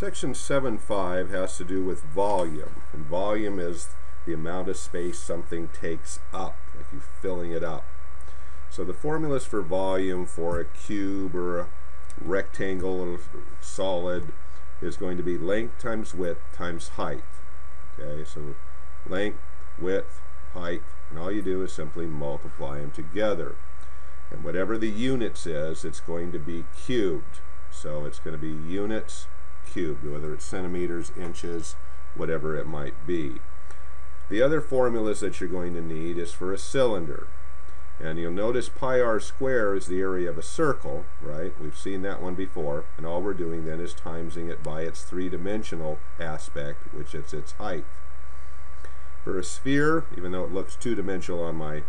Section 7.5 has to do with volume, and volume is the amount of space something takes up, like you're filling it up. So the formulas for volume for a cube or a rectangle or solid is going to be length times width times height. Okay, so length, width, height, and all you do is simply multiply them together. And whatever the units is, it's going to be cubed. So it's going to be units cubed, whether it's centimeters, inches, whatever it might be. The other formulas that you're going to need is for a cylinder. And you'll notice pi r squared is the area of a circle, right? We've seen that one before. And all we're doing then is timesing it by its three-dimensional aspect, which is its height. For a sphere, even though it looks two-dimensional on my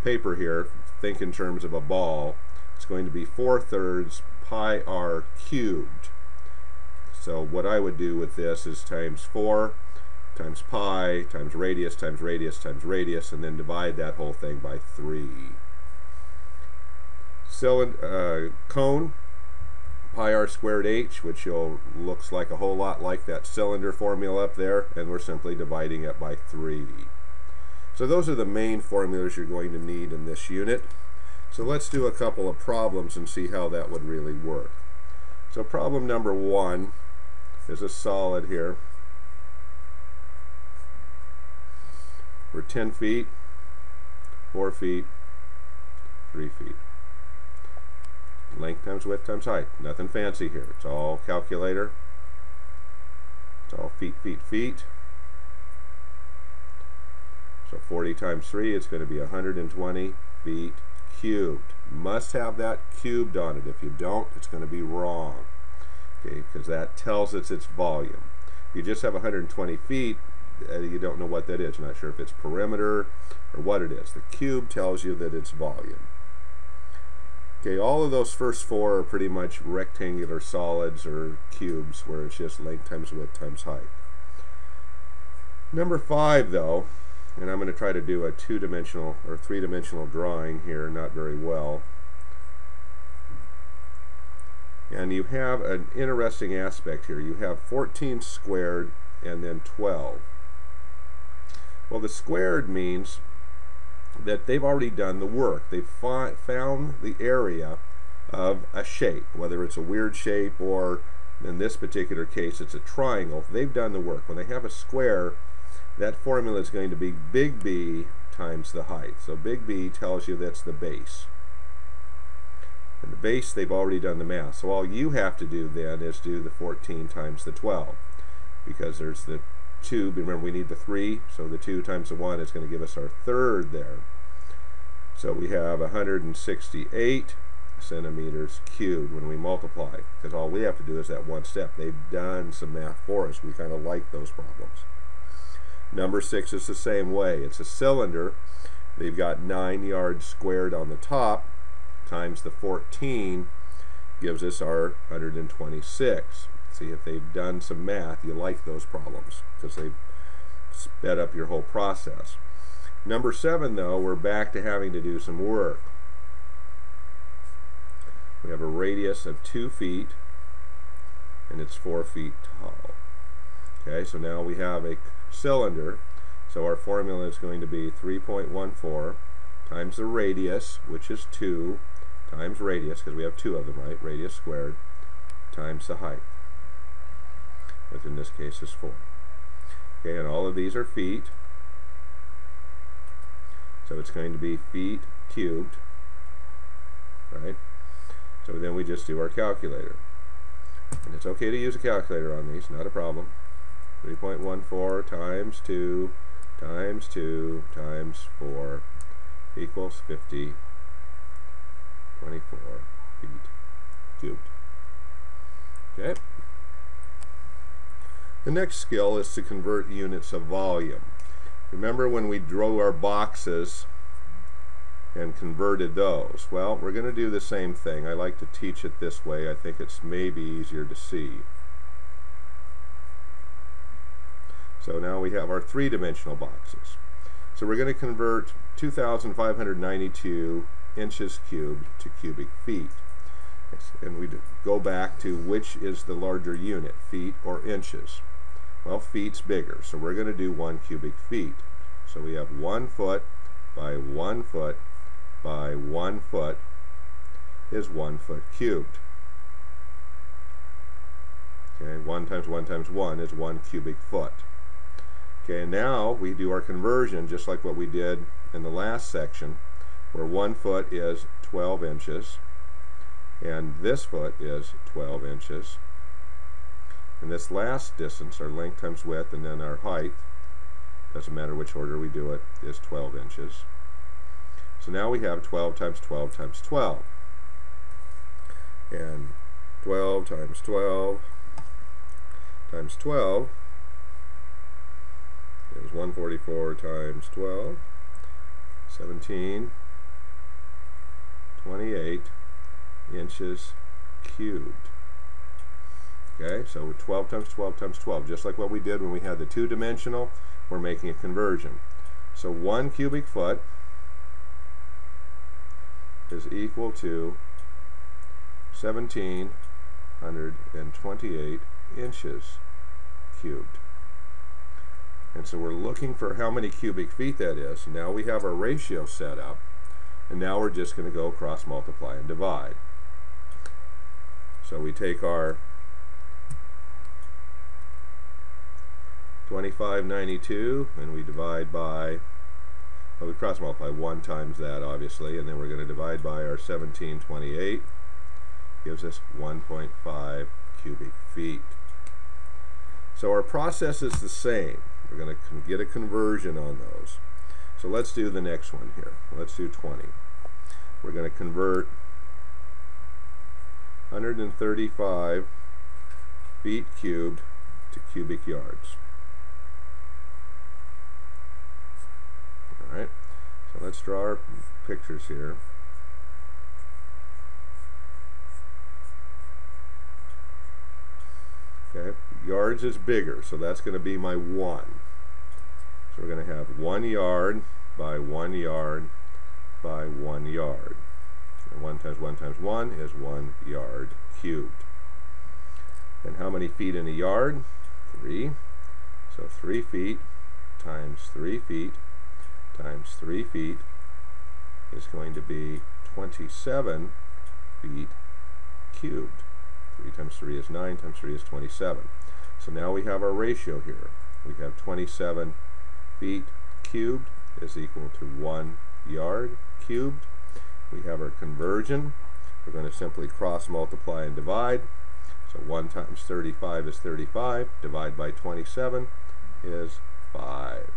paper here, think in terms of a ball, it's going to be 4/3 pi r cubed. So what I would do with this is times 4 times pi times radius times radius times radius, and then divide that whole thing by 3. Cone, pi r squared h, which looks like a whole lot like that cylinder formula up there, and we're simply dividing it by 3. So those are the main formulas you're going to need in this unit. So let's do a couple of problems and see how that would really work. So problem number 1 is a solid here. We're 10 feet, 4 feet, 3 feet. Length times width times height. Nothing fancy here. It's all calculator. It's all feet, feet, feet. So 40 times 3, it's going to be 120 feet cubed. Must have that cubed on it. If you don't, it's going to be wrong. Okay, because that tells us its volume. If you just have 120 feet, you don't know what that is. You're not sure if it's perimeter or what it is. The cube tells you that it's volume. Okay, all of those first 4 are pretty much rectangular solids or cubes, where it's just length times width times height. Number 5, though, and I'm going to try to do a 2-dimensional or 3-dimensional drawing here, not very well. And you have an interesting aspect here. You have 14 squared and then 12. Well, the squared means that they've already done the work. They've found the area of a shape, whether it's a weird shape or, in this particular case, it's a triangle. They've done the work. When they have a square, that formula is going to be big B times the height. So big B tells you that's the base. And the base, they've already done the math. So all you have to do then is do the 14 times the 12. Because there's the 2, remember we need the 3, so the 2 times the 1 is going to give us our third there. So we have 168 centimeters cubed when we multiply. Because all we have to do is that one step. They've done some math for us. We kind of like those problems. Number 6 is the same way. It's a cylinder. They've got 9 yards squared on the top times the 14 gives us our 126. See, if they've done some math, you like those problems because they've sped up your whole process. Number 7, though, we're back to having to do some work. We have a radius of 2 feet and it's 4 feet tall. Okay, so now we have a cylinder. So our formula is going to be 3.14 times the radius, which is 2, times radius, because we have 2 of them, right? Radius squared, times the height, which in this case is 4. Okay, and all of these are feet. So it's going to be feet cubed, right? So then we just do our calculator. And it's okay to use a calculator on these, not a problem. 3.14 times 2 times 2 times 4 equals 24 feet cubed. Okay. The next skill is to convert units of volume. Remember when we drew our boxes and converted those? Well, we're going to do the same thing. I like to teach it this way. I think it's maybe easier to see. So now we have our 3-dimensional boxes. So we're going to convert 2,592 inches cubed to cubic feet. And we go back to which is the larger unit, feet or inches. Well, feet's bigger, so we're going to do 1 cubic feet. So we have 1 foot by 1 foot by 1 foot is 1 foot cubed. Okay, 1 times 1 times 1 is 1 cubic foot. Okay, and now we do our conversion just like what we did in the last section, where 1 foot is 12 inches, and this foot is 12 inches. And this last distance, our length times width, and then our height, doesn't matter which order we do it, is 12 inches. So now we have 12 times 12 times 12. And 12 times 12 times 12 is 144 times 12, 1728 inches cubed. Okay, so 12 times 12 times 12, just like what we did when we had the two-dimensional, we're making a conversion. So 1 cubic foot is equal to 1728 inches cubed. And so we're looking for how many cubic feet that is. Now we have our ratio set up, and now we're just going to go cross multiply and divide. So we take our 2592 and we divide by, well, we cross multiply 1 times that obviously, and then we're going to divide by our 1728, gives us 1.5 cubic feet. So our process is the same. We're going to get a conversion on those. So let's do the next one here. Let's do 20. We're going to convert 135 feet cubed to cubic yards. Alright, so let's draw our pictures here. Okay, yards is bigger, so that's going to be my 1. So we're going to have 1 yard by 1 yard by 1 yard. And 1 times 1 times 1 is 1 yard cubed. And how many feet in a yard? 3. So 3 feet times 3 feet times 3 feet is going to be 27 feet cubed. 3 times 3 is 9, times 3 is 27. So now we have our ratio here. We have 27 feet cubed is equal to 1 yard cubed. We have our conversion. We're going to simply cross multiply and divide. So 1 times 35 is 35. Divide by 27 is 5.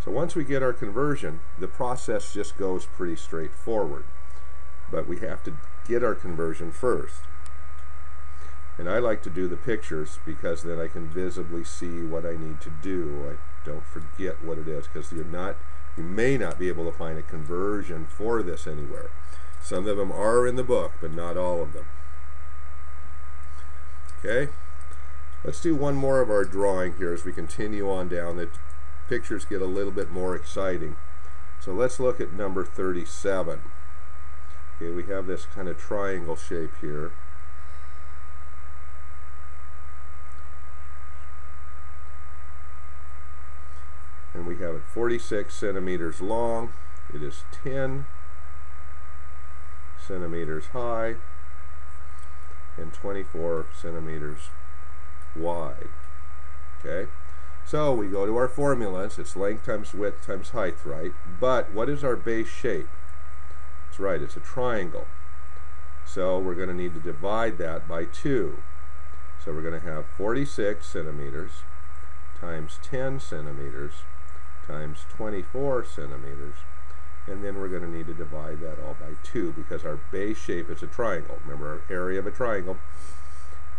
So once we get our conversion, the process just goes pretty straightforward. But we have to get our conversion first. And I like to do the pictures because then I can visibly see what I need to do. I don't forget what it is, because you may not be able to find a conversion for this anywhere. Some of them are in the book, but not all of them. Okay, let's do one more of our drawing here as we continue on down. The pictures get a little bit more exciting. So let's look at number 37. Okay, we have this kind of triangle shape here. And we have it 46 centimeters long. It is 10 centimeters high and 24 centimeters wide. Okay, so we go to our formulas. It's length times width times height, right? But what is our base shape? That's right, it's a triangle. So we're going to need to divide that by 2. So we're going to have 46 centimeters times 10 centimeters times 24 centimeters, and then we're going to need to divide that all by 2 because our base shape is a triangle. Remember, our area of a triangle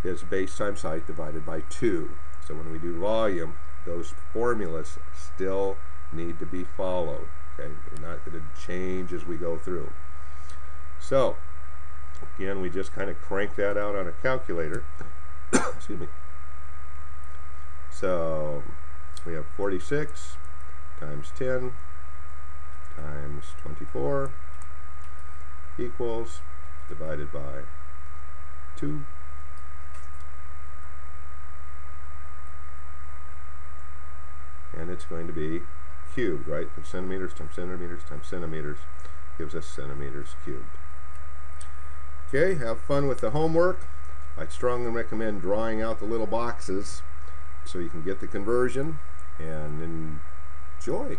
is base times height divided by 2. So when we do volume, those formulas still need to be followed. Okay, they're not going to change as we go through. So again, we just kind of crank that out on a calculator. Excuse me. So we have 46 times 10 times 24 equals divided by 2. And it's going to be cubed, right? Centimeters times centimeters times centimeters gives us centimeters cubed. Okay, have fun with the homework. I strongly recommend drawing out the little boxes so you can get the conversion and enjoy.